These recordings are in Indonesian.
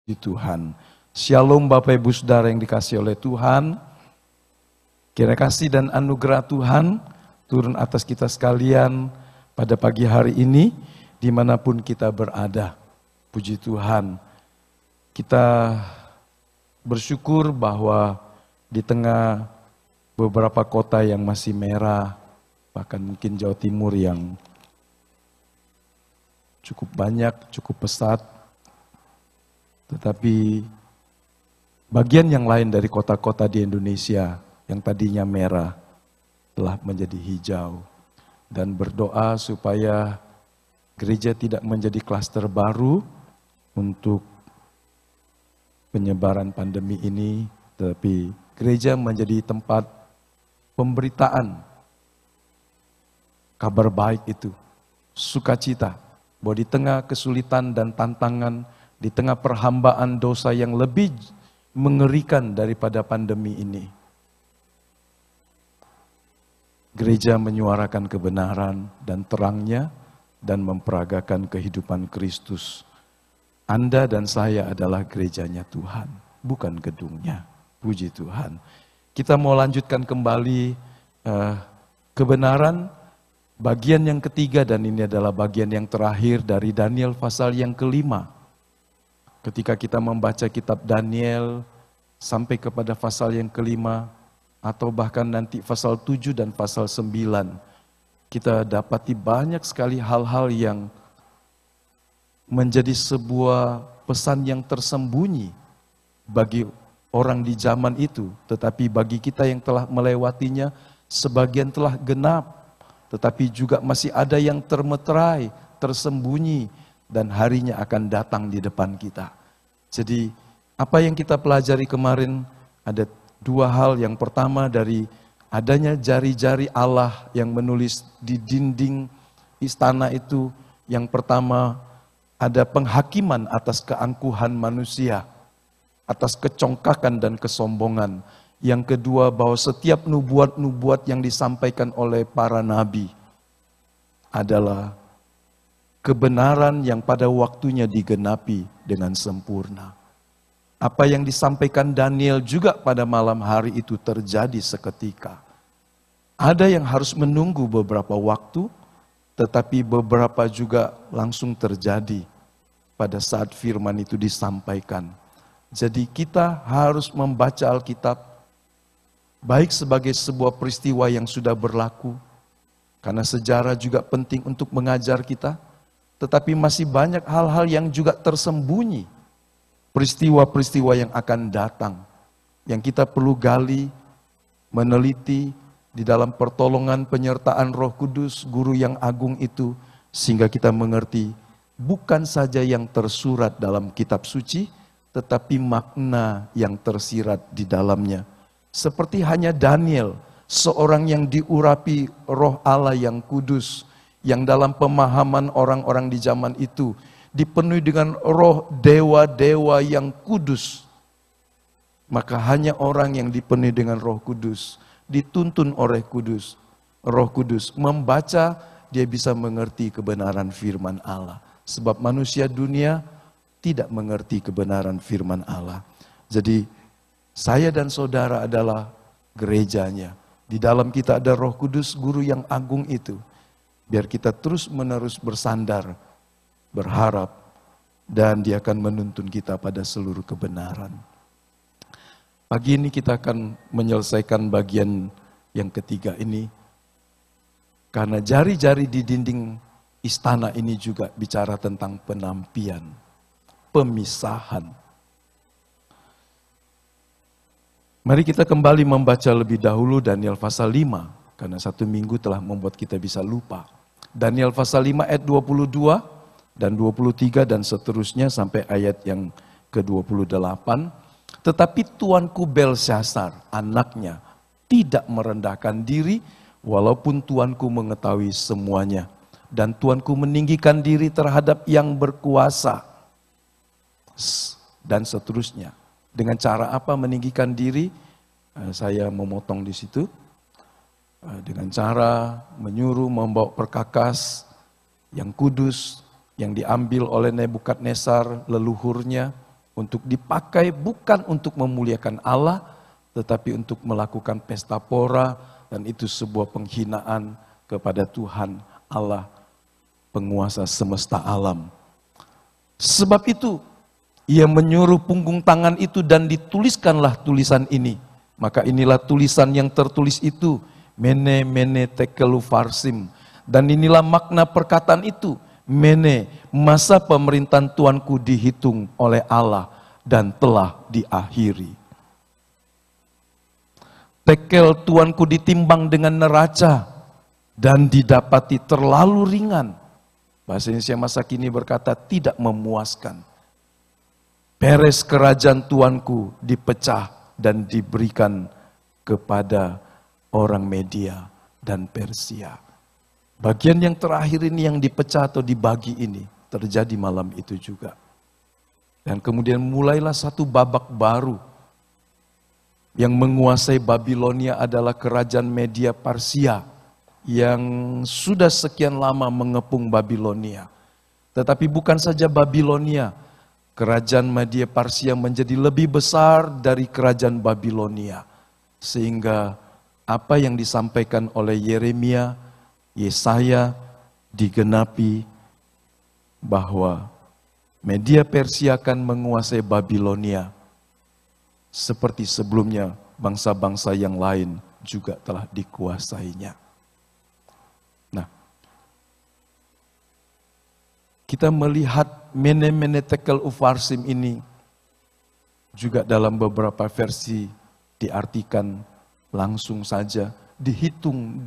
Di Tuhan. Shalom Bapak Ibu Saudara yang dikasihi oleh Tuhan. Kiranya kasih dan anugerah Tuhan turun atas kita sekalian pada pagi hari ini dimanapun kita berada. Puji Tuhan. Kita bersyukur bahwa di tengah beberapa kota yang masih merah, bahkan mungkin Jawa Timur yang cukup banyak, cukup pesat, tetapi bagian yang lain dari kota-kota di Indonesia yang tadinya merah telah menjadi hijau. Dan berdoa supaya gereja tidak menjadi klaster baru untuk penyebaran pandemi ini, tetapi gereja menjadi tempat pemberitaan kabar baik itu, sukacita, bahwa di tengah kesulitan dan tantangan, di tengah perhambaan dosa yang lebih mengerikan daripada pandemi ini, gereja menyuarakan kebenaran dan terangnya dan memperagakan kehidupan Kristus. Anda dan saya adalah gerejanya Tuhan, bukan gedungnya. Puji Tuhan. Kita mau lanjutkan kembali kebenaran bagian yang ketiga, dan ini adalah bagian yang terakhir dari Daniel pasal yang kelima. Ketika kita membaca kitab Daniel sampai kepada pasal yang kelima, atau bahkan nanti pasal 7 dan pasal 9, kita dapati banyak sekali hal-hal yang menjadi sebuah pesan yang tersembunyi bagi orang di zaman itu. Tetapi bagi kita yang telah melewatinya, sebagian telah genap, tetapi juga masih ada yang termeterai, tersembunyi, dan harinya akan datang di depan kita. Jadi apa yang kita pelajari kemarin ada dua hal. Yang pertama dari adanya jari-jari Allah yang menulis di dinding istana itu. Yang pertama ada penghakiman atas keangkuhan manusia, atas kecongkakan dan kesombongan. Yang kedua bahwa setiap nubuat-nubuat yang disampaikan oleh para nabi adalah kebenaran yang pada waktunya digenapi dengan sempurna. Apa yang disampaikan Daniel juga pada malam hari itu terjadi seketika. Ada yang harus menunggu beberapa waktu, tetapi beberapa juga langsung terjadi pada saat firman itu disampaikan. Jadi kita harus membaca Alkitab baik sebagai sebuah peristiwa yang sudah berlaku, karena sejarah juga penting untuk mengajar kita. Tetapi masih banyak hal-hal yang juga tersembunyi. Peristiwa-peristiwa yang akan datang. Yang kita perlu gali, meneliti di dalam pertolongan penyertaan Roh Kudus, Guru yang agung itu. Sehingga kita mengerti bukan saja yang tersurat dalam kitab suci, tetapi makna yang tersirat di dalamnya. Seperti hanya Daniel, seorang yang diurapi Roh Allah yang kudus, yang dalam pemahaman orang-orang di zaman itu dipenuhi dengan roh dewa-dewa yang kudus. Maka hanya orang yang dipenuhi dengan Roh Kudus, dituntun oleh kudus, Roh Kudus, membaca, dia bisa mengerti kebenaran firman Allah. Sebab manusia dunia tidak mengerti kebenaran firman Allah. Jadi saya dan saudara adalah gerejanya. Di dalam kita ada Roh Kudus, Guru yang agung itu. Biar kita terus menerus bersandar, berharap, dan dia akan menuntun kita pada seluruh kebenaran. Pagi ini kita akan menyelesaikan bagian yang ketiga ini. Karena jari-jari di dinding istana ini juga bicara tentang penampian, pemisahan. Mari kita kembali membaca lebih dahulu Daniel pasal 5. Karena 1 minggu telah membuat kita bisa lupa. Daniel pasal 5 ayat 22 dan 23 dan seterusnya sampai ayat yang ke-28. Tetapi tuanku Belsyazar, anaknya, tidak merendahkan diri walaupun tuanku mengetahui semuanya. Dan tuanku meninggikan diri terhadap yang berkuasa. Dan seterusnya. Dengan cara apa meninggikan diri? Saya memotong di situ. Dengan cara menyuruh membawa perkakas yang kudus, yang diambil oleh Nebukadnezar leluhurnya, Untuk dipakai bukan untuk memuliakan Allah, tetapi untuk melakukan pesta pora, dan itu sebuah penghinaan kepada Tuhan Allah, penguasa semesta alam. Sebab itu, ia menyuruh punggung tangan itu dan dituliskanlah tulisan ini. Maka inilah tulisan yang tertulis itu, Mene Mene Tekel Upharsin. Dan inilah makna perkataan itu, Mene, masa pemerintahan Tuanku dihitung oleh Allah dan telah diakhiri. Tekel Tuanku ditimbang dengan neraca dan didapati terlalu ringan. Bahasa Indonesia masa kini berkata tidak memuaskan. Peres kerajaan Tuanku dipecah dan diberikan kepada orang Media dan Persia. Bagian yang terakhir ini yang dipecah atau dibagi ini terjadi malam itu juga. Dan kemudian mulailah satu babak baru. Yang menguasai Babilonia adalah kerajaan Media Persia yang sudah sekian lama mengepung Babilonia. Tetapi bukan saja Babilonia, kerajaan Media Persia menjadi lebih besar dari kerajaan Babilonia. Sehingga apa yang disampaikan oleh Yeremia, Yesaya digenapi bahwa Media Persia akan menguasai Babilonia. Seperti sebelumnya bangsa-bangsa yang lain juga telah dikuasainya. Nah, kita melihat Mene Mene Tekel Upharsin ini juga dalam beberapa versi diartikan langsung saja, dihitung,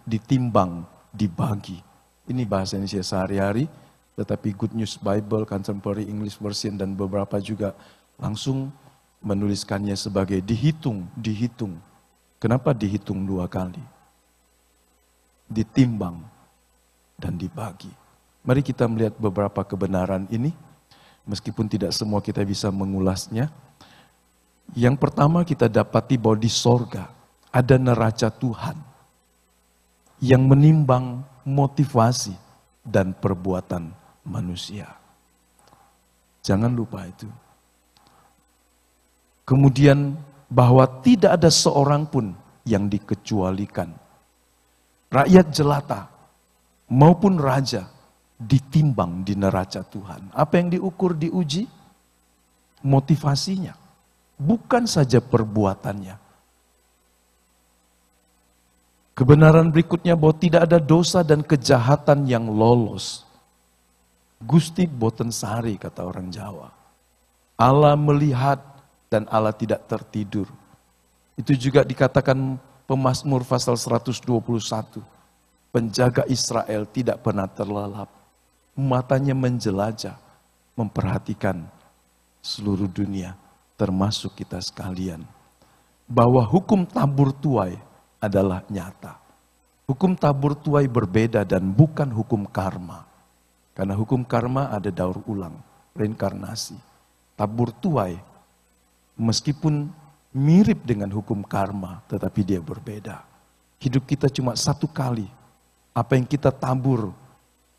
ditimbang, dibagi. Ini bahasa Indonesia sehari-hari, tetapi Good News Bible, Contemporary English Version, dan beberapa juga langsung menuliskannya sebagai dihitung. Kenapa dihitung dua kali? Ditimbang dan dibagi. Mari kita melihat beberapa kebenaran ini, meskipun tidak semua kita bisa mengulasnya. Yang pertama kita dapati bahwa di sorga ada neraca Tuhan yang menimbang motivasi dan perbuatan manusia. Jangan lupa itu. Kemudian bahwa tidak ada seorang pun yang dikecualikan. Rakyat jelata maupun raja ditimbang di neraca Tuhan. Apa yang diukur, diuji? Motivasinya. Bukan saja perbuatannya. Kebenaran berikutnya bahwa tidak ada dosa dan kejahatan yang lolos. Gusti boten sari, kata orang Jawa. Allah melihat dan Allah tidak tertidur. Itu juga dikatakan Pemazmur pasal 121. Penjaga Israel tidak pernah terlelap. Matanya menjelajah, memperhatikan seluruh dunia, termasuk kita sekalian. Bahwa hukum tabur tuai adalah nyata. Hukum tabur tuai berbeda dan bukan hukum karma. Karena hukum karma ada daur ulang, reinkarnasi. Tabur tuai meskipun mirip dengan hukum karma, tetapi dia berbeda. Hidup kita cuma satu kali. Apa yang kita tabur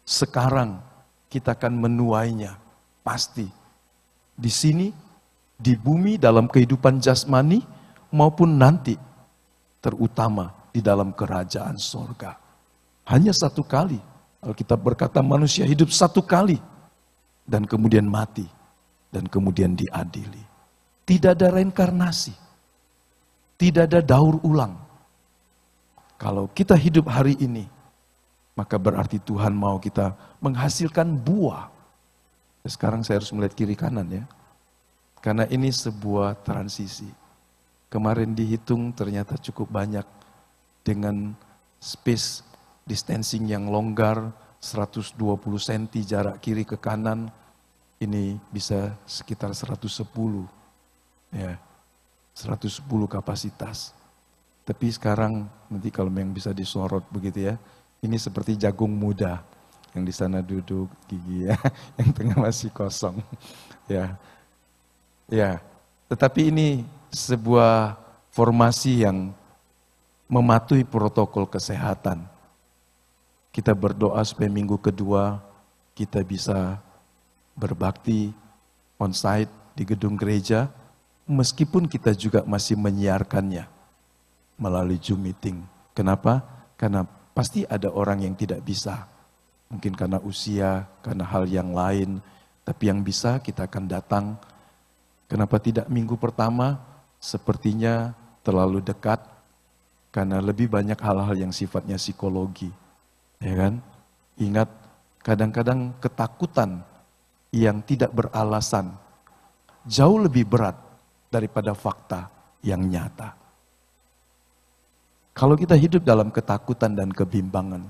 sekarang, kita akan menuainya. Pasti. Di sini, di bumi, dalam kehidupan jasmani, maupun nanti, terutama di dalam kerajaan sorga. Hanya satu kali. Alkitab berkata manusia hidup satu kali. Dan kemudian mati. Dan kemudian diadili. Tidak ada reinkarnasi. Tidak ada daur ulang. Kalau kita hidup hari ini, maka berarti Tuhan mau kita menghasilkan buah. Sekarang saya harus melihat kiri kanan ya. Karena ini sebuah transisi. Kemarin dihitung ternyata cukup banyak dengan space distancing yang longgar, 120 cm jarak kiri ke kanan, ini bisa sekitar 110. Ya, 110 kapasitas. Tapi sekarang nanti kalau memang bisa disorot begitu ya, ini seperti jagung muda yang di sana duduk gigi ya, yang tengah masih kosong. Ya, ya. Tetapi ini sebuah formasi yang mematuhi protokol kesehatan. Kita berdoa supaya minggu kedua kita bisa berbakti on-site di gedung gereja, meskipun kita juga masih menyiarkannya melalui Zoom meeting. Kenapa? Karena pasti ada orang yang tidak bisa. Mungkin karena usia, karena hal yang lain. Tapi yang bisa kita akan datang. Kenapa tidak minggu pertama? Sepertinya terlalu dekat. Karena lebih banyak hal-hal yang sifatnya psikologi. Ya kan? Ingat, kadang-kadang ketakutan yang tidak beralasan jauh lebih berat daripada fakta yang nyata. Kalau kita hidup dalam ketakutan dan kebimbangan,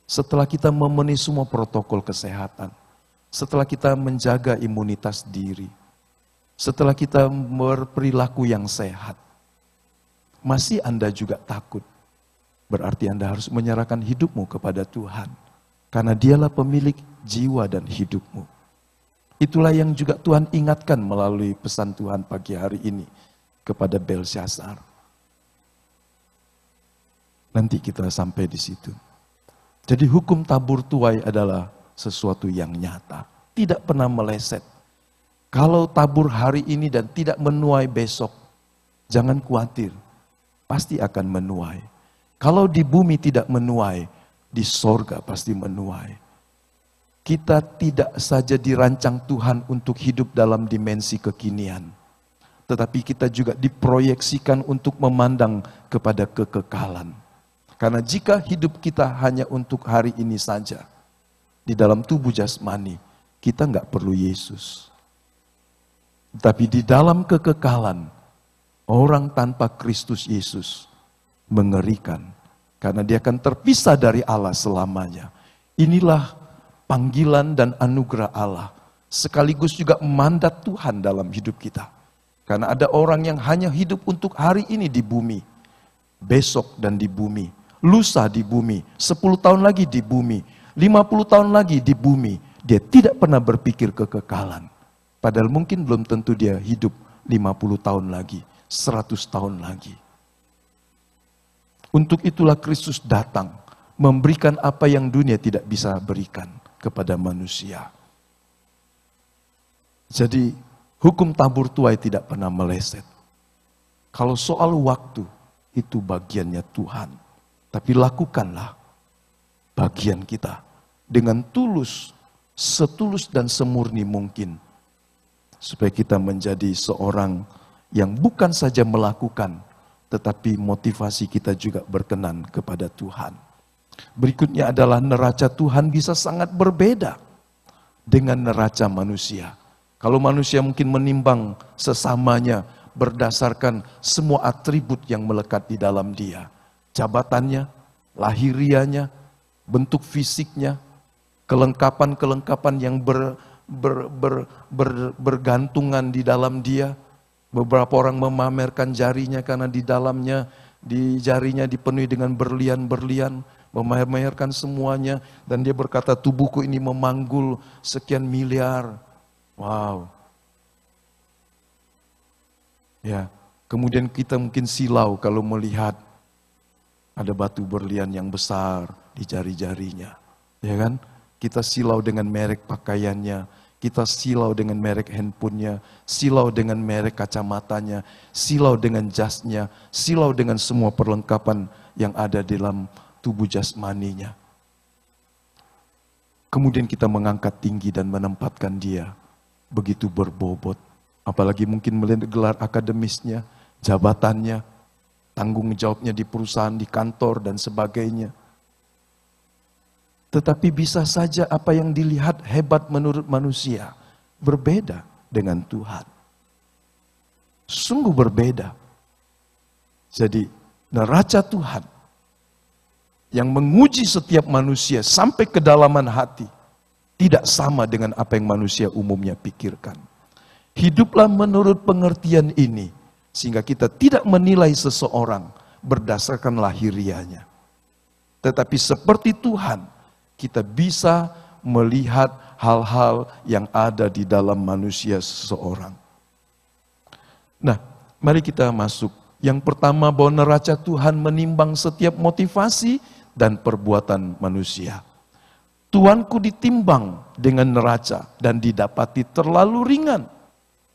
setelah kita memenuhi semua protokol kesehatan, setelah kita menjaga imunitas diri, setelah kita berperilaku yang sehat, masih Anda juga takut, berarti Anda harus menyerahkan hidupmu kepada Tuhan. Karena Dialah pemilik jiwa dan hidupmu. Itulah yang juga Tuhan ingatkan melalui pesan Tuhan pagi hari ini kepada Belsyazar. Nanti kita sampai di situ. Jadi hukum tabur tuai adalah sesuatu yang nyata. Tidak pernah meleset. Kalau tabur hari ini dan tidak menuai besok, jangan khawatir. Pasti akan menuai. Kalau di bumi tidak menuai, di sorga pasti menuai. Kita tidak saja dirancang Tuhan untuk hidup dalam dimensi kekinian. Tetapi kita juga diproyeksikan untuk memandang kepada kekekalan. Karena jika hidup kita hanya untuk hari ini saja, di dalam tubuh jasmani, kita nggak perlu Yesus. Tapi di dalam kekekalan, orang tanpa Kristus Yesus mengerikan. Karena dia akan terpisah dari Allah selamanya. Inilah panggilan dan anugerah Allah. Sekaligus juga mandat Tuhan dalam hidup kita. Karena ada orang yang hanya hidup untuk hari ini di bumi. Besok dan di bumi. Lusa di bumi, 10 tahun lagi di bumi, 50 tahun lagi di bumi. Dia tidak pernah berpikir kekekalan. Padahal mungkin belum tentu dia hidup 50 tahun lagi, 100 tahun lagi. Untuk itulah Kristus datang, memberikan apa yang dunia tidak bisa berikan kepada manusia. Jadi hukum tabur tuai tidak pernah meleset. Kalau soal waktu, itu bagiannya Tuhan. Tapi lakukanlah bagian kita dengan tulus, setulus dan semurni mungkin. Supaya kita menjadi seorang yang bukan saja melakukan, tetapi motivasi kita juga berkenan kepada Tuhan. Berikutnya adalah neraca Tuhan bisa sangat berbeda dengan neraca manusia. Kalau manusia mungkin menimbang sesamanya berdasarkan semua atribut yang melekat di dalam dia. Jabatannya, lahirianya, bentuk fisiknya, kelengkapan-kelengkapan yang bergantungan di dalam dia. Beberapa orang memamerkan jarinya karena di dalamnya, di jarinya dipenuhi dengan berlian-berlian, memamerkan semuanya. Dan dia berkata, tubuhku ini memanggul sekian miliar. Wow. Ya, kemudian kita mungkin silau kalau melihat ada batu berlian yang besar di jari-jarinya. Ya kan? Kita silau dengan merek pakaiannya, kita silau dengan merek handphonenya, silau dengan merek kacamatanya, silau dengan jasnya, silau dengan semua perlengkapan yang ada dalam tubuh jasmaninya. Kemudian kita mengangkat tinggi dan menempatkan dia begitu berbobot. Apalagi mungkin melihat gelar akademisnya, jabatannya, tanggung jawabnya di perusahaan, di kantor, dan sebagainya. Tetapi bisa saja apa yang dilihat hebat menurut manusia, berbeda dengan Tuhan. Sungguh berbeda. Jadi, neraca Tuhan yang menguji setiap manusia sampai kedalaman hati, tidak sama dengan apa yang manusia umumnya pikirkan. Hiduplah menurut pengertian ini, sehingga kita tidak menilai seseorang berdasarkan lahirianya. Tetapi seperti Tuhan, kita bisa melihat hal-hal yang ada di dalam manusia seseorang. Nah, mari kita masuk. Yang pertama, bahwa neraca Tuhan menimbang setiap motivasi dan perbuatan manusia. Tuanku ditimbang dengan neraca dan didapati terlalu ringan.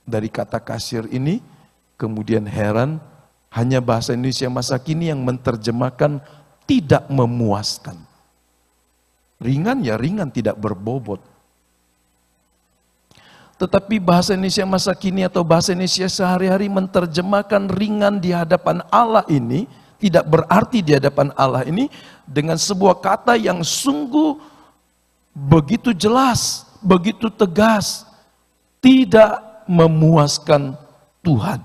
dari kata kasir ini, kemudian heran, hanya bahasa Indonesia masa kini yang menerjemahkan tidak memuaskan. Ringan ya ringan, tidak berbobot. Tetapi bahasa Indonesia masa kini atau bahasa Indonesia sehari-hari menerjemahkan ringan di hadapan Allah ini, tidak berarti di hadapan Allah ini, dengan sebuah kata yang sungguh begitu jelas, begitu tegas, tidak memuaskan Tuhan.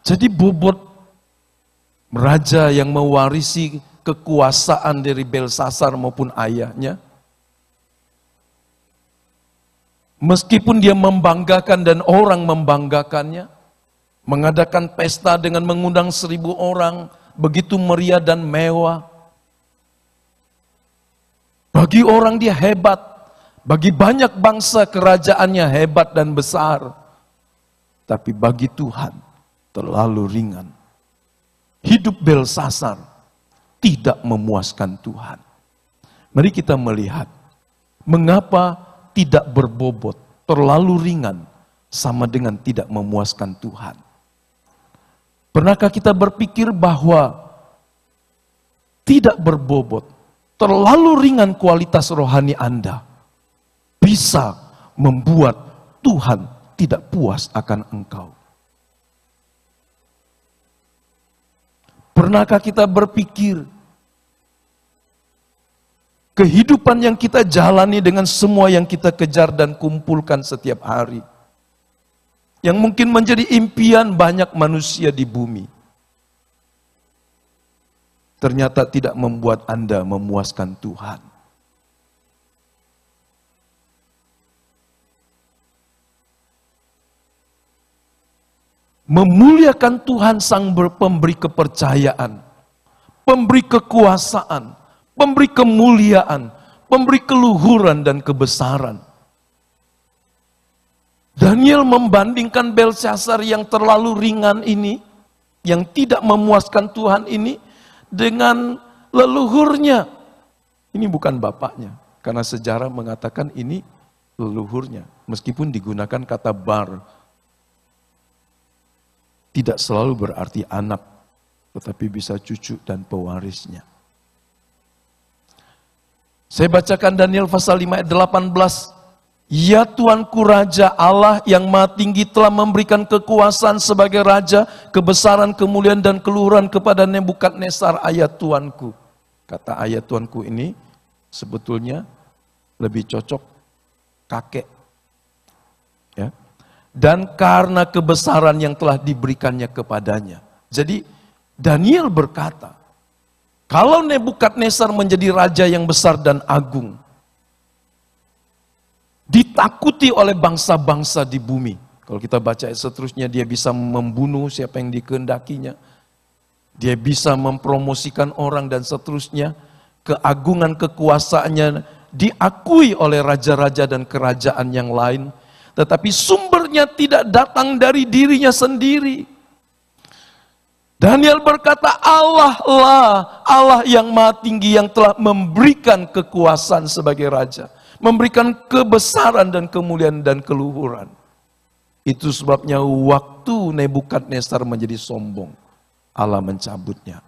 Jadi bobot raja yang mewarisi kekuasaan dari Belsasar maupun ayahnya, meskipun dia membanggakan dan orang membanggakannya, mengadakan pesta dengan mengundang 1.000 orang, begitu meriah dan mewah. Bagi orang dia hebat, bagi banyak bangsa kerajaannya hebat dan besar. Tapi bagi Tuhan terlalu ringan. Hidup Belsasar tidak memuaskan Tuhan. Mari kita melihat mengapa tidak berbobot, terlalu ringan, sama dengan tidak memuaskan Tuhan. Pernahkah kita berpikir bahwa tidak berbobot, terlalu ringan kualitas rohani Anda bisa membuat Tuhan tidak puas akan engkau? Pernahkah kita berpikir kehidupan yang kita jalani dengan semua yang kita kejar dan kumpulkan setiap hari, yang mungkin menjadi impian banyak manusia di bumi, ternyata tidak membuat Anda memuaskan Tuhan? Memuliakan Tuhan sang pemberi kepercayaan, pemberi kekuasaan, pemberi kemuliaan, pemberi keluhuran dan kebesaran. Daniel membandingkan Belsasar yang terlalu ringan ini, yang tidak memuaskan Tuhan ini, dengan leluhurnya. Ini bukan bapaknya, karena sejarah mengatakan ini leluhurnya. Meskipun digunakan kata bar, tidak selalu berarti anak, tetapi bisa cucu dan pewarisnya. Saya bacakan Daniel pasal 5 ayat 18. Ya Tuanku Raja Allah yang Maha Tinggi telah memberikan kekuasaan sebagai Raja, kebesaran, kemuliaan dan keluhuran kepada Nebukadnezar ayat Tuanku. Kata ayat Tuanku ini sebetulnya lebih cocok kakek. Ya. Dan karena kebesaran yang telah diberikannya kepadanya. Jadi Daniel berkata, kalau Nebukadnezar menjadi raja yang besar dan agung, ditakuti oleh bangsa-bangsa di bumi. Kalau kita baca seterusnya, dia bisa membunuh siapa yang dikehendakinya. Dia bisa mempromosikan orang dan seterusnya. Keagungan kekuasaannya diakui oleh raja-raja dan kerajaan yang lain. Tetapi sumbernya tidak datang dari dirinya sendiri. Daniel berkata, Allah lah, Allah yang Maha Tinggi yang telah memberikan kekuasaan sebagai raja. Memberikan kebesaran dan kemuliaan dan keluhuran. Itu sebabnya waktu Nebukadnezar menjadi sombong, Allah mencabutnya.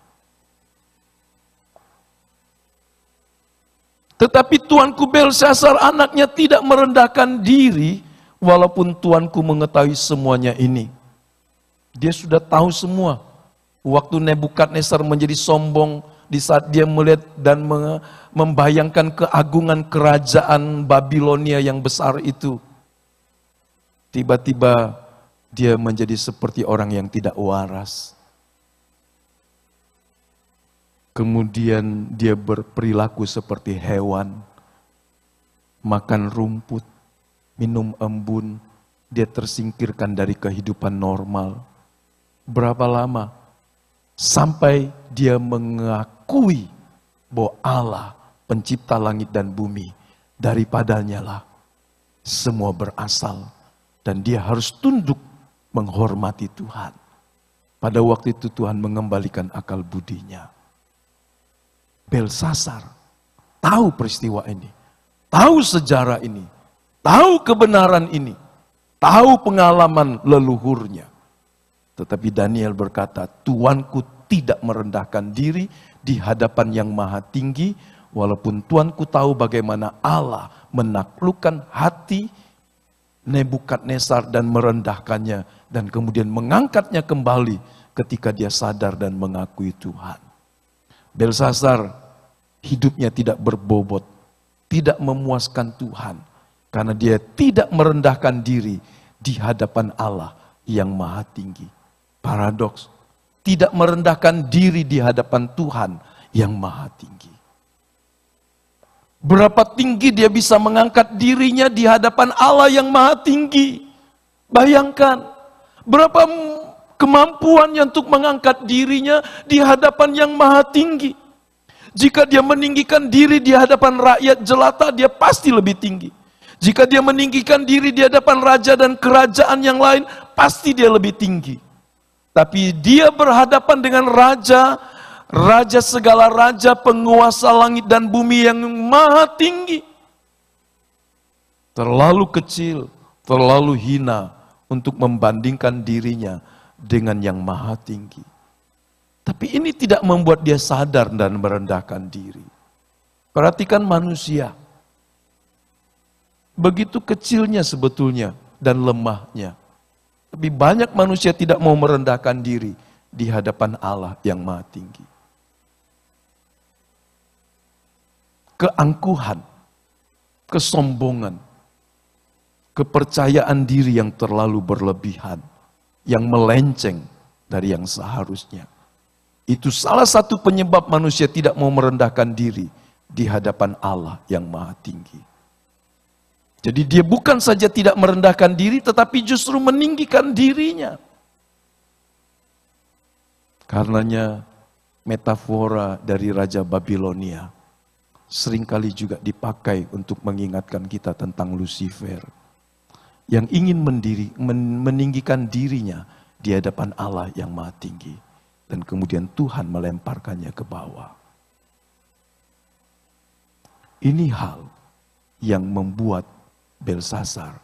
Tetapi Tuanku Belsasar anaknya tidak merendahkan diri, walaupun Tuanku mengetahui semuanya ini. Dia sudah tahu semua. Waktu Nebukadnezar menjadi sombong, di saat dia melihat dan membayangkan keagungan kerajaan Babilonia yang besar itu, tiba-tiba dia menjadi seperti orang yang tidak waras. Kemudian dia berperilaku seperti hewan, makan rumput, minum embun, dia tersingkirkan dari kehidupan normal. Berapa lama? Sampai dia mengakui bahwa Allah pencipta langit dan bumi, daripadanya lah semua berasal. Dan dia harus tunduk menghormati Tuhan. Pada waktu itu Tuhan mengembalikan akal budinya. Belsasar tahu peristiwa ini. tahu sejarah ini, tahu kebenaran ini, tahu pengalaman leluhurnya. Tetapi Daniel berkata, Tuanku tidak merendahkan diri di hadapan yang maha tinggi, walaupun Tuanku tahu bagaimana Allah menaklukkan hati Nebukadnezar dan merendahkannya, dan kemudian mengangkatnya kembali ketika dia sadar dan mengakui Tuhan. Belsasar hidupnya tidak berbobot, tidak memuaskan Tuhan, karena dia tidak merendahkan diri di hadapan Allah yang maha tinggi. Paradoks, tidak merendahkan diri di hadapan Tuhan yang maha tinggi. Berapa tinggi dia bisa mengangkat dirinya di hadapan Allah yang maha tinggi. Bayangkan, berapa kemampuannya untuk mengangkat dirinya di hadapan yang maha tinggi. Jika dia meninggikan diri di hadapan rakyat jelata, dia pasti lebih tinggi. Jika dia meninggikan diri di hadapan raja dan kerajaan yang lain, pasti dia lebih tinggi. Tapi dia berhadapan dengan raja, raja segala raja, penguasa langit dan bumi yang maha tinggi. Terlalu kecil, terlalu hina untuk membandingkan dirinya dengan yang maha tinggi. Tapi ini tidak membuat dia sadar dan merendahkan diri. Perhatikan manusia. Begitu kecilnya sebetulnya dan lemahnya. Tapi banyak manusia tidak mau merendahkan diri di hadapan Allah yang maha tinggi. Keangkuhan, kesombongan, kepercayaan diri yang terlalu berlebihan, yang melenceng dari yang seharusnya. Itu salah satu penyebab manusia tidak mau merendahkan diri di hadapan Allah yang maha tinggi. Jadi dia bukan saja tidak merendahkan diri, tetapi justru meninggikan dirinya. Karenanya metafora dari Raja Babilonia seringkali juga dipakai untuk mengingatkan kita tentang Lucifer, yang ingin meninggikan dirinya di hadapan Allah yang maha tinggi. Dan kemudian Tuhan melemparkannya ke bawah. Ini hal yang membuat Belsasar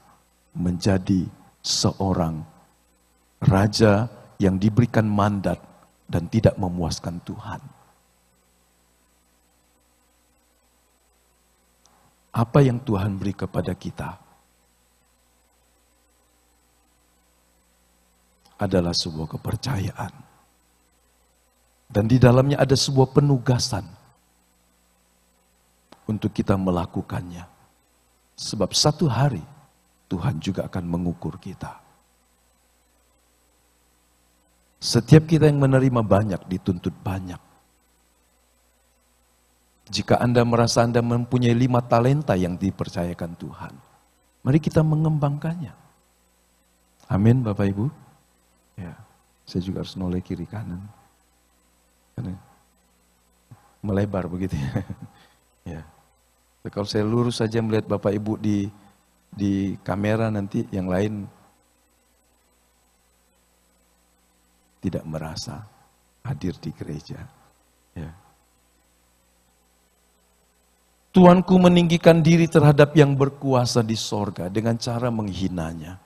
menjadi seorang raja yang diberikan mandat dan tidak memuaskan Tuhan. Apa yang Tuhan beri kepada kita adalah sebuah kepercayaan. Dan di dalamnya ada sebuah penugasan untuk kita melakukannya. Sebab satu hari Tuhan juga akan mengukur kita. Setiap kita yang menerima banyak dituntut banyak. Jika Anda merasa Anda mempunyai 5 talenta yang dipercayakan Tuhan, mari kita mengembangkannya. Amin Bapak Ibu. Ya, saya juga harus noleh kiri kanan. Karena melebar begitu ya. Ya. Kalau saya lurus saja melihat Bapak Ibu di kamera, nanti yang lain tidak merasa hadir di gereja. Ya. Tuanku meninggikan diri terhadap yang berkuasa di sorga dengan cara menghinanya.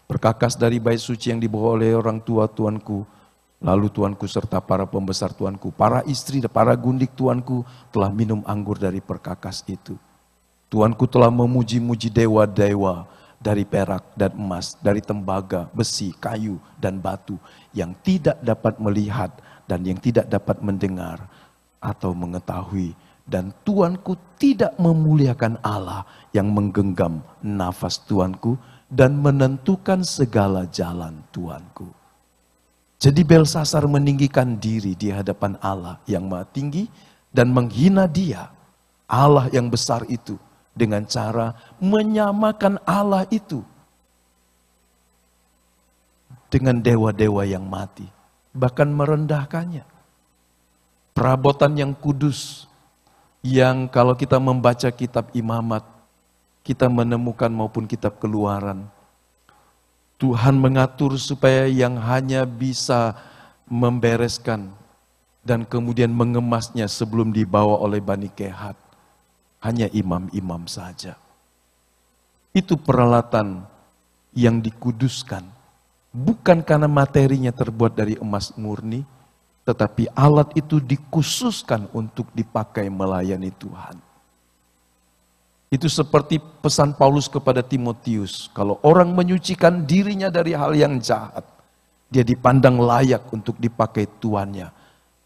Berkakas dari bait suci yang dibawa oleh orang tua Tuanku, lalu Tuanku serta para pembesar Tuanku, para istri dan para gundik Tuanku telah minum anggur dari perkakas itu. Tuanku telah memuji-muji dewa-dewa dari perak dan emas, dari tembaga, besi, kayu, dan batu yang tidak dapat melihat dan yang tidak dapat mendengar atau mengetahui. Dan Tuanku tidak memuliakan Allah yang menggenggam nafas Tuanku dan menentukan segala jalan Tuanku. Jadi Belsasar meninggikan diri di hadapan Allah yang maha tinggi dan menghina dia, Allah yang besar itu, dengan cara menyamakan Allah itu dengan dewa-dewa yang mati, bahkan merendahkannya. Perabotan yang kudus, yang kalau kita membaca kitab Imamat, kita menemukan maupun kitab Keluaran, Tuhan mengatur supaya yang hanya bisa membereskan dan kemudian mengemasnya sebelum dibawa oleh Bani Kehat hanya imam-imam saja. Itu peralatan yang dikuduskan, bukan karena materinya terbuat dari emas murni, tetapi alat itu dikhususkan untuk dipakai melayani Tuhan. Itu seperti pesan Paulus kepada Timotius, kalau orang menyucikan dirinya dari hal yang jahat, dia dipandang layak untuk dipakai tuannya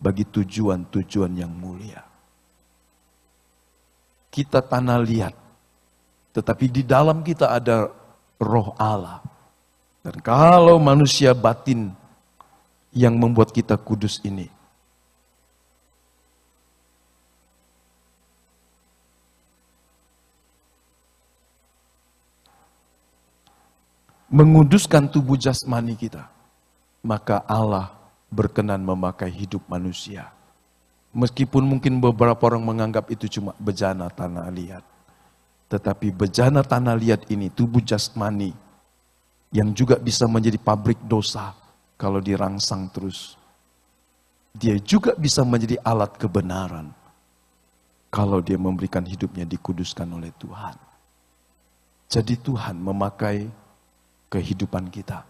bagi tujuan-tujuan yang mulia. Kita tanah liat, tetapi di dalam kita ada roh Allah. Dan kalau manusia batin yang membuat kita kudus ini, menguduskan tubuh jasmani kita, maka Allah berkenan memakai hidup manusia. Meskipun mungkin beberapa orang menganggap itu cuma bejana tanah liat. Tetapi bejana tanah liat ini, tubuh jasmani, yang juga bisa menjadi pabrik dosa kalau dirangsang terus. Dia juga bisa menjadi alat kebenaran kalau dia memberikan hidupnya dikuduskan oleh Tuhan. Jadi Tuhan memakai kehidupan kita.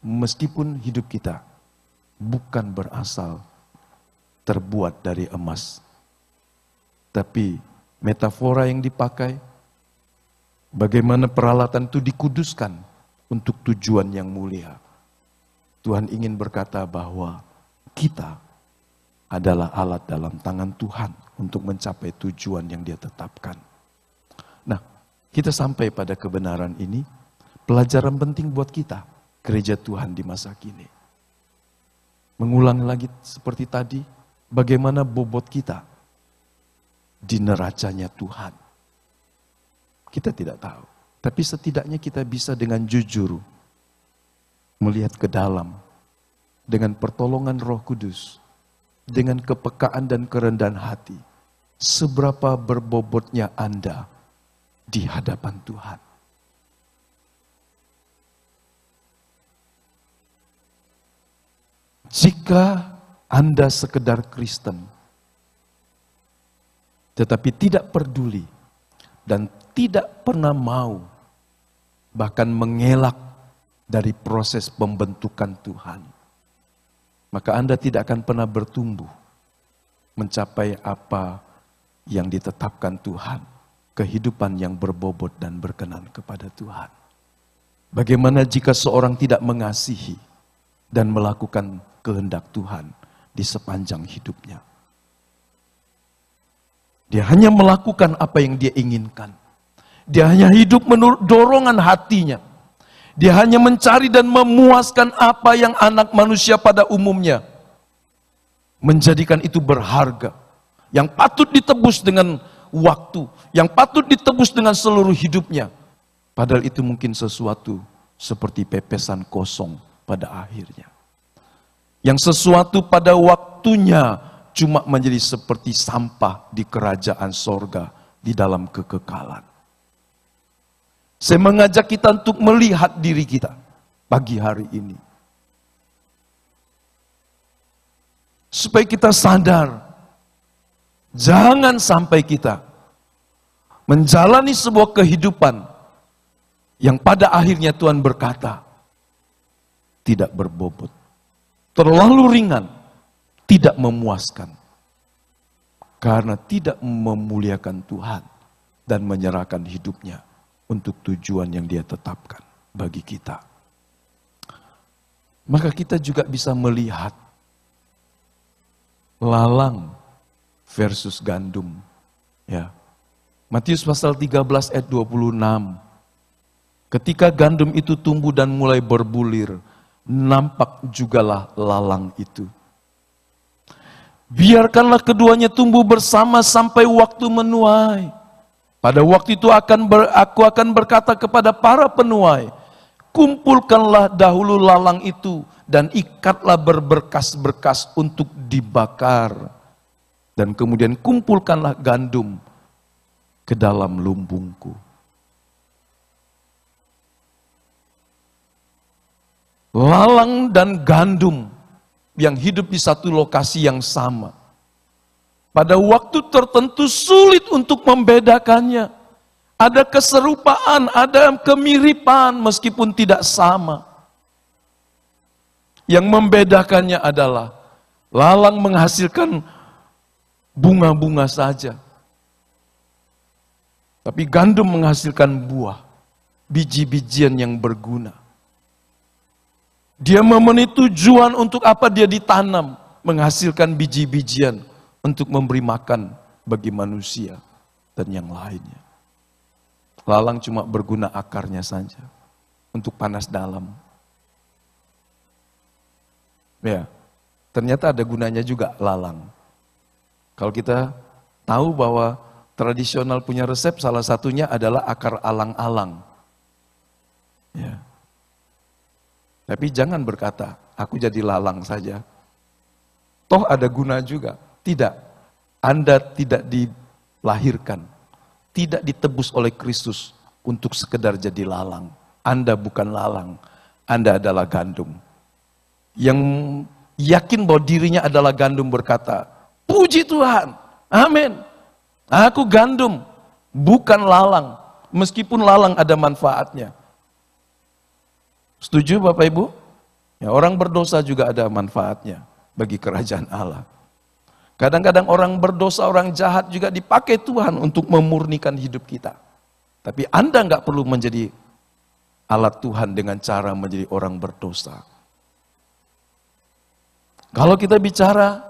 Meskipun hidup kita bukan berasal terbuat dari emas. Tapi metafora yang dipakai, bagaimana peralatan itu dikuduskan untuk tujuan yang mulia. Tuhan ingin berkata bahwa kita adalah alat dalam tangan Tuhan untuk mencapai tujuan yang Dia tetapkan. Nah, kita sampai pada kebenaran ini, pelajaran penting buat kita, gereja Tuhan di masa kini. Mengulang lagi seperti tadi, bagaimana bobot kita di neracanya Tuhan. Kita tidak tahu, tapi setidaknya kita bisa dengan jujur melihat ke dalam, dengan pertolongan Roh Kudus, dengan kepekaan dan kerendahan hati, seberapa berbobotnya Anda di hadapan Tuhan. Jika Anda sekedar Kristen, tetapi tidak peduli dan tidak pernah mau, bahkan mengelak dari proses pembentukan Tuhan, maka Anda tidak akan pernah bertumbuh mencapai apa yang ditetapkan Tuhan, kehidupan yang berbobot dan berkenan kepada Tuhan. Bagaimana jika seorang tidak mengasihi dan melakukan kehendak Tuhan di sepanjang hidupnya? Dia hanya melakukan apa yang dia inginkan. Dia hanya hidup menurut dorongan hatinya. Dia hanya mencari dan memuaskan apa yang anak manusia pada umumnya menjadikan itu berharga, yang patut ditebus dengan waktu, yang patut ditebus dengan seluruh hidupnya. Padahal itu mungkin sesuatu seperti pepesan kosong pada akhirnya. Yang sesuatu pada waktunya cuma menjadi seperti sampah di kerajaan sorga di dalam kekekalan. Saya mengajak kita untuk melihat diri kita pagi hari ini. Supaya kita sadar, jangan sampai kita menjalani sebuah kehidupan yang pada akhirnya Tuhan berkata, tidak berbobot, terlalu ringan, tidak memuaskan. Karena tidak memuliakan Tuhan dan menyerahkan hidupnya untuk tujuan yang Dia tetapkan bagi kita. Maka kita juga bisa melihat lalang versus gandum. Ya. Matius pasal 13 ayat 26. Ketika gandum itu tumbuh dan mulai berbulir, nampak jugalah lalang itu. Biarkanlah keduanya tumbuh bersama sampai waktu menuai. Pada waktu itu aku akan berkata kepada para penuai, kumpulkanlah dahulu lalang itu dan ikatlah berberkas-berkas untuk dibakar. Dan kemudian kumpulkanlah gandum ke dalam lumbungku. Lalang dan gandum yang hidup di satu lokasi yang sama Pada waktu tertentu sulit untuk membedakannya. Ada keserupaan, ada kemiripan meskipun tidak sama. Yang membedakannya adalah lalang menghasilkan bunga-bunga saja. Tapi gandum menghasilkan buah, biji-bijian yang berguna. Dia memenuhi tujuan untuk apa dia ditanam, menghasilkan biji-bijian untuk memberi makan bagi manusia dan yang lainnya. Lalang cuma berguna akarnya saja untuk panas dalam. Ya, ternyata ada gunanya juga lalang. Kalau kita tahu bahwa tradisional punya resep, salah satunya adalah akar alang-alang. Ya. Tapi jangan berkata, aku jadi lalang saja. Toh ada guna juga. Tidak. Anda tidak dilahirkan, tidak ditebus oleh Kristus untuk sekedar jadi lalang. Anda bukan lalang, Anda adalah gandum. Yang yakin bahwa dirinya adalah gandum berkata, puji Tuhan, amin. Aku gandum, bukan lalang. Meskipun lalang ada manfaatnya. Setuju Bapak Ibu? Ya, orang berdosa juga ada manfaatnya bagi kerajaan Allah. Kadang-kadang orang berdosa, orang jahat juga dipakai Tuhan untuk memurnikan hidup kita. Tapi Anda nggak perlu menjadi alat Tuhan dengan cara menjadi orang berdosa. Kalau kita bicara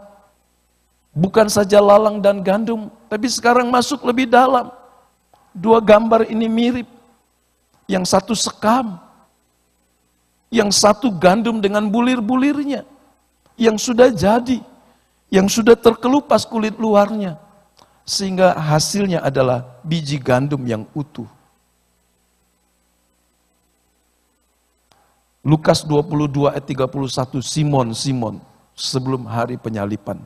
bukan saja lalang dan gandum, tapi sekarang masuk lebih dalam. Dua gambar ini mirip. Yang satu sekam, yang satu gandum dengan bulir-bulirnya, yang sudah jadi, yang sudah terkelupas kulit luarnya, sehingga hasilnya adalah biji gandum yang utuh. Lukas 22 ayat 31, Simon, sebelum hari penyalipan.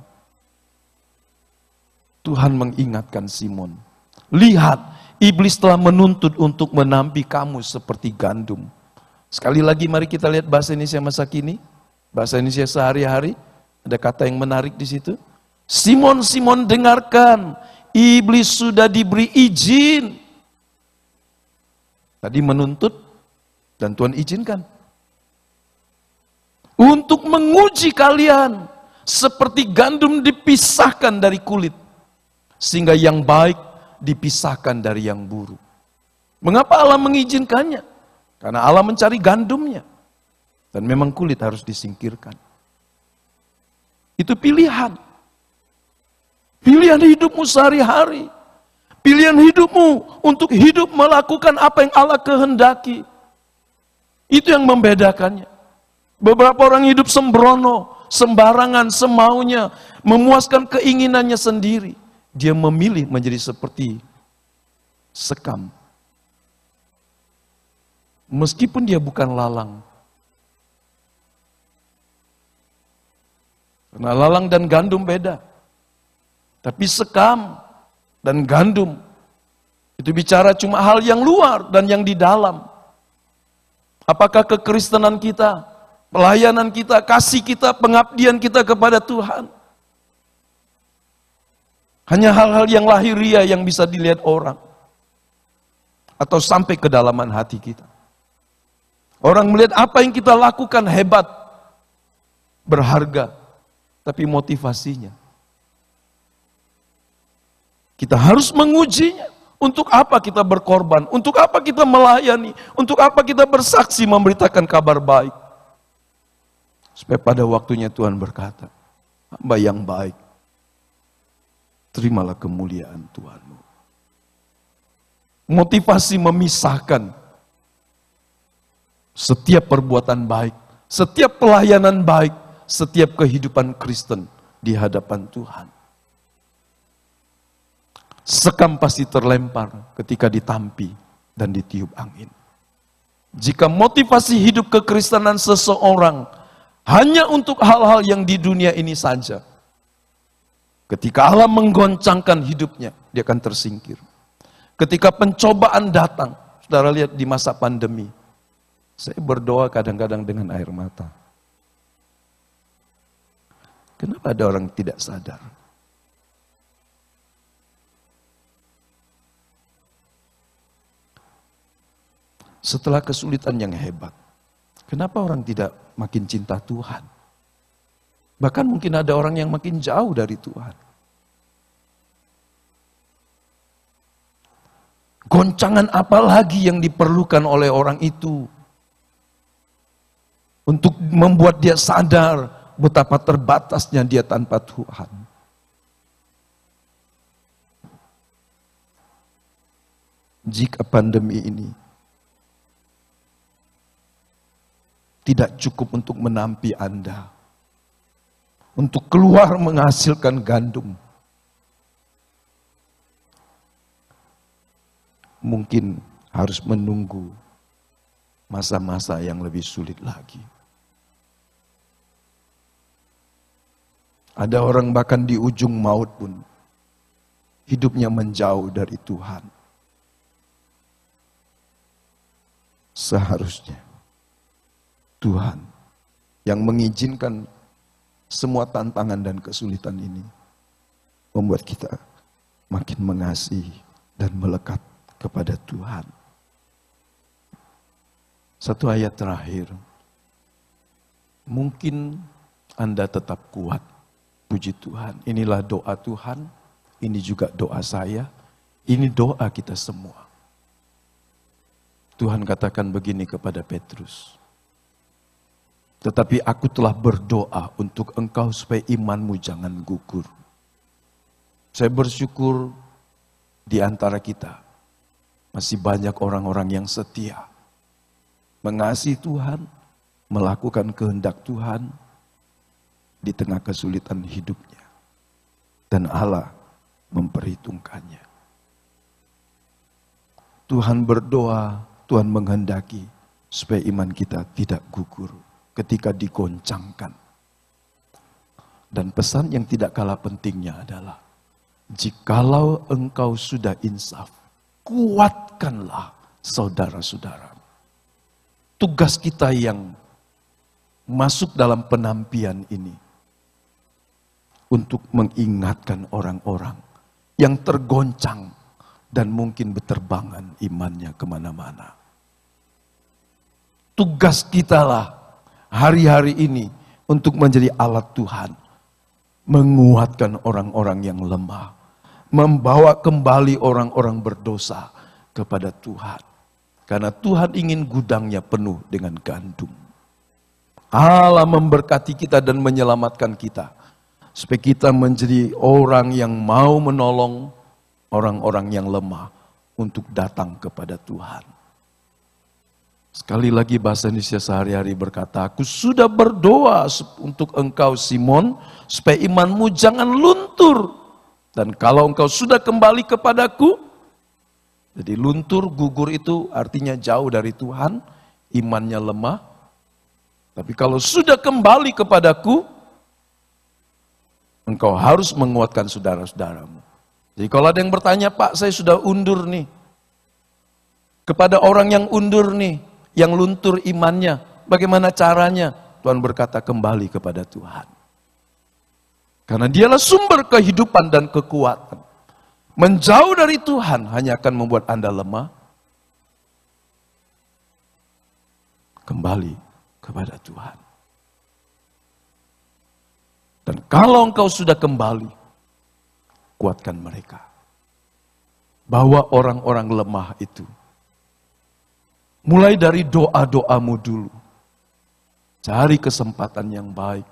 Tuhan mengingatkan Simon, lihat, iblis telah menuntut untuk menampi kamu seperti gandum. Sekali lagi mari kita lihat bahasa Indonesia masa kini, bahasa Indonesia sehari-hari. Ada kata yang menarik di situ. Simon, Simon dengarkan, iblis sudah diberi izin. Tadi menuntut dan Tuhan izinkan. Untuk menguji kalian seperti gandum dipisahkan dari kulit. Sehingga yang baik dipisahkan dari yang buruk. Mengapa Allah mengizinkannya? Karena Allah mencari gandumnya. Dan memang kulit harus disingkirkan. Itu pilihan. Pilihan hidupmu sehari-hari. Pilihan hidupmu untuk hidup melakukan apa yang Allah kehendaki. Itu yang membedakannya. Beberapa orang hidup sembrono, sembarangan, semaunya, memuaskan keinginannya sendiri. Dia memilih menjadi seperti sekam. Meskipun dia bukan lalang. Karena lalang dan gandum beda. Tapi sekam dan gandum itu bicara cuma hal yang luar dan yang di dalam. Apakah kekristenan kita, pelayanan kita, kasih kita, pengabdian kita kepada Tuhan hanya hal-hal yang lahiriah yang bisa dilihat orang atau sampai kedalaman hati kita. Orang melihat apa yang kita lakukan hebat, berharga, tapi motivasinya. Kita harus mengujinya. Untuk apa kita berkorban? Untuk apa kita melayani? Untuk apa kita bersaksi memberitakan kabar baik? Supaya pada waktunya Tuhan berkata, hamba yang baik, terimalah kemuliaan Tuhanmu. Motivasi memisahkan setiap perbuatan baik, setiap pelayanan baik, setiap kehidupan Kristen di hadapan Tuhan. Sekam pasti terlempar ketika ditampi dan ditiup angin. Jika motivasi hidup kekristenan seseorang hanya untuk hal-hal yang di dunia ini saja, ketika Allah menggoncangkan hidupnya, dia akan tersingkir. Ketika pencobaan datang, saudara lihat di masa pandemi, saya berdoa kadang-kadang dengan air mata. Kenapa ada orang tidak sadar? Setelah kesulitan yang hebat, kenapa orang tidak makin cinta Tuhan? Bahkan mungkin ada orang yang makin jauh dari Tuhan. Goncangan apa lagi yang diperlukan oleh orang itu untuk membuat dia sadar betapa terbatasnya dia tanpa Tuhan. Jika pandemi ini tidak cukup untuk menampi Anda, untuk keluar menghasilkan gandum, mungkin harus menunggu masa-masa yang lebih sulit lagi. Ada orang bahkan di ujung maut pun hidupnya menjauh dari Tuhan. Seharusnya Tuhan yang mengizinkan semua tantangan dan kesulitan ini membuat kita makin mengasihi dan melekat kepada Tuhan. Satu ayat terakhir. Mungkin Anda tetap kuat. Puji Tuhan. Inilah doa Tuhan. Ini juga doa saya. Ini doa kita semua. Tuhan katakan begini kepada Petrus. Tetapi aku telah berdoa untuk engkau supaya imanmu jangan gugur. Saya bersyukur di antara kita masih banyak orang-orang yang setia. Mengasihi Tuhan, melakukan kehendak Tuhan di tengah kesulitan hidupnya. Dan Allah memperhitungkannya. Tuhan berdoa, Tuhan menghendaki supaya iman kita tidak gugur ketika digoncangkan. Dan pesan yang tidak kalah pentingnya adalah, jikalau engkau sudah insaf, kuatkanlah saudara-saudara. Tugas kita yang masuk dalam penampian ini untuk mengingatkan orang-orang yang tergoncang dan mungkin berterbangan imannya kemana-mana. Tugas kita lah hari-hari ini untuk menjadi alat Tuhan, menguatkan orang-orang yang lemah, membawa kembali orang-orang berdosa kepada Tuhan. Karena Tuhan ingin gudangnya penuh dengan gandum. Allah memberkati kita dan menyelamatkan kita, supaya kita menjadi orang yang mau menolong orang-orang yang lemah untuk datang kepada Tuhan. Sekali lagi bahasa Indonesia sehari-hari berkata, aku sudah berdoa untuk engkau Simon, supaya imanmu jangan luntur. Dan kalau engkau sudah kembali kepadaku, jadi luntur, gugur itu artinya jauh dari Tuhan, imannya lemah. Tapi kalau sudah kembali kepadaku, engkau harus menguatkan saudara-saudaramu. Jadi kalau ada yang bertanya, Pak saya sudah undur nih. Kepada orang yang undur nih, yang luntur imannya, bagaimana caranya? Tuhan berkata kembali kepada Tuhan. Karena dialah sumber kehidupan dan kekuatan. Menjauh dari Tuhan hanya akan membuat Anda lemah. Kembali kepada Tuhan. Dan kalau engkau sudah kembali, kuatkan mereka. Bawa orang-orang lemah itu. Mulai dari doa-doamu dulu. Cari kesempatan yang baik.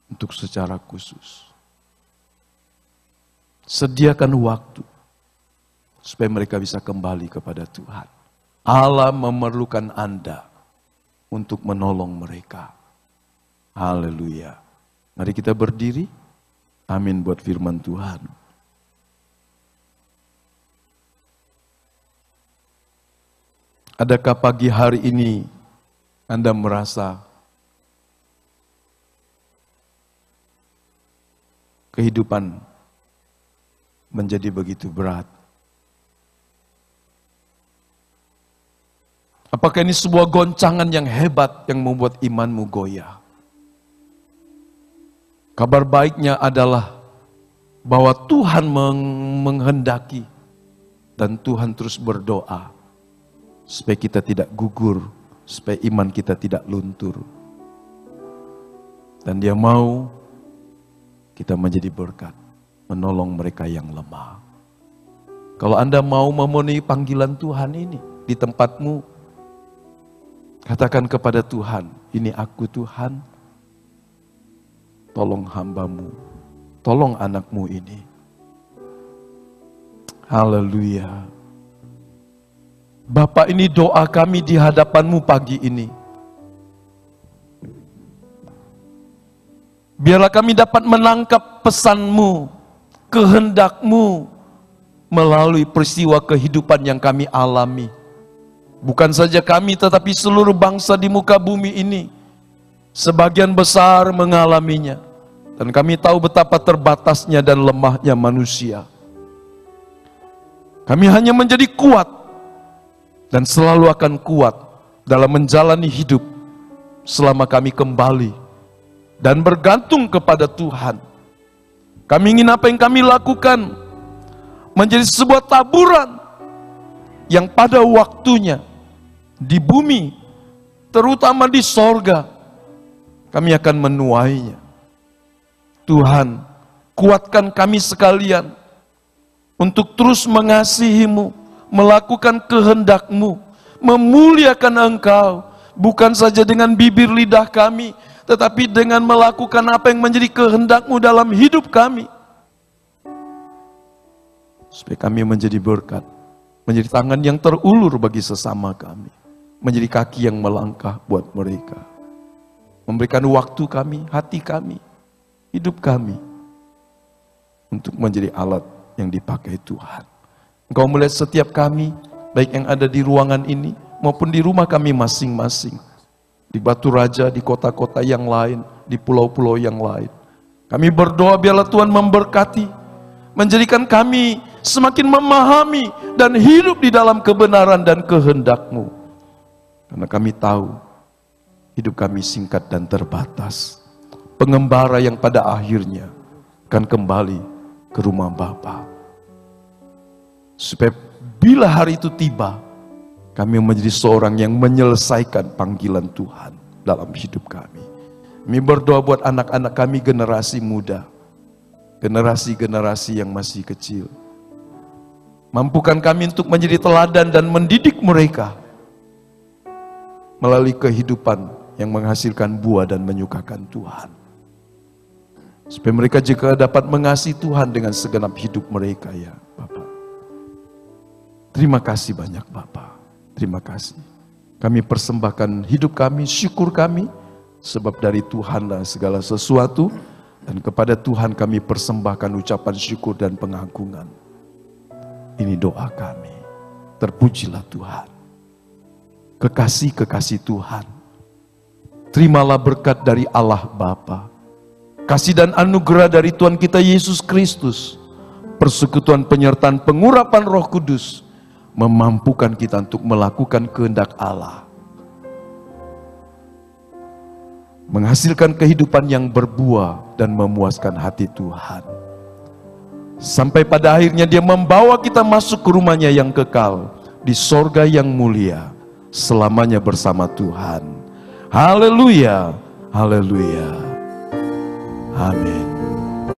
Untuk secara khusus. Sediakan waktu. Supaya mereka bisa kembali kepada Tuhan. Allah memerlukan Anda untuk menolong mereka. Haleluya. Mari kita berdiri. Amin buat firman Tuhan. Adakah pagi hari ini Anda merasa kehidupan menjadi begitu berat? Apakah ini sebuah goncangan yang hebat yang membuat imanmu goyah? Kabar baiknya adalah bahwa Tuhan menghendaki dan Tuhan terus berdoa supaya kita tidak gugur, supaya iman kita tidak luntur. Dan Dia mau kita menjadi berkat, menolong mereka yang lemah. Kalau Anda mau memenuhi panggilan Tuhan ini di tempatmu, katakan kepada Tuhan, ini aku Tuhan, tolong hamba-Mu, tolong anak-Mu ini. Haleluya. Bapa, ini doa kami di hadapan-Mu pagi ini. Biarlah kami dapat menangkap pesan-Mu, kehendak-Mu melalui peristiwa kehidupan yang kami alami. Bukan saja kami, tetapi seluruh bangsa di muka bumi ini, sebagian besar mengalaminya. Dan kami tahu betapa terbatasnya dan lemahnya manusia. Kami hanya menjadi kuat, dan selalu akan kuat dalam menjalani hidup selama kami kembali dan bergantung kepada Tuhan. Kami ingin apa yang kami lakukan menjadi sebuah taburan yang pada waktunya di bumi, terutama di sorga, kami akan menuainya. Tuhan, kuatkan kami sekalian untuk terus mengasihi-Mu, melakukan kehendak-Mu, memuliakan Engkau, bukan saja dengan bibir lidah kami, tetapi dengan melakukan apa yang menjadi kehendak-Mu dalam hidup kami. Supaya kami menjadi berkat, menjadi tangan yang terulur bagi sesama kami, menjadi kaki yang melangkah buat mereka. Memberikan waktu kami, hati kami, hidup kami, untuk menjadi alat yang dipakai Tuhan. Engkau melihat setiap kami, baik yang ada di ruangan ini, maupun di rumah kami masing-masing. Di Batu Raja, di kota-kota yang lain, di pulau-pulau yang lain. Kami berdoa biarlah Tuhan memberkati, menjadikan kami semakin memahami dan hidup di dalam kebenaran dan kehendak-Mu. Karena kami tahu hidup kami singkat dan terbatas. Pengembara yang pada akhirnya akan kembali ke rumah Bapa. Supaya bila hari itu tiba, kami menjadi seorang yang menyelesaikan panggilan Tuhan dalam hidup kami. Kami berdoa buat anak-anak kami, generasi muda, generasi-generasi yang masih kecil. Mampukan kami untuk menjadi teladan dan mendidik mereka melalui kehidupan yang menghasilkan buah dan menyukakan Tuhan. Supaya mereka juga dapat mengasihi Tuhan dengan segenap hidup mereka, ya Bapak. Terima kasih banyak Bapak. Terima kasih. Kami persembahkan hidup kami, syukur kami, sebab dari Tuhanlah segala sesuatu, dan kepada Tuhan kami persembahkan ucapan syukur dan pengagungan. Ini doa kami. Terpujilah Tuhan. Kekasih-kekasih Tuhan, terimalah berkat dari Allah Bapa, kasih dan anugerah dari Tuhan kita Yesus Kristus, persekutuan penyertaan pengurapan Roh Kudus, memampukan kita untuk melakukan kehendak Allah, menghasilkan kehidupan yang berbuah dan memuaskan hati Tuhan, sampai pada akhirnya Dia membawa kita masuk ke rumahnya yang kekal di sorga yang mulia, selamanya bersama Tuhan. Haleluya, haleluya, amin.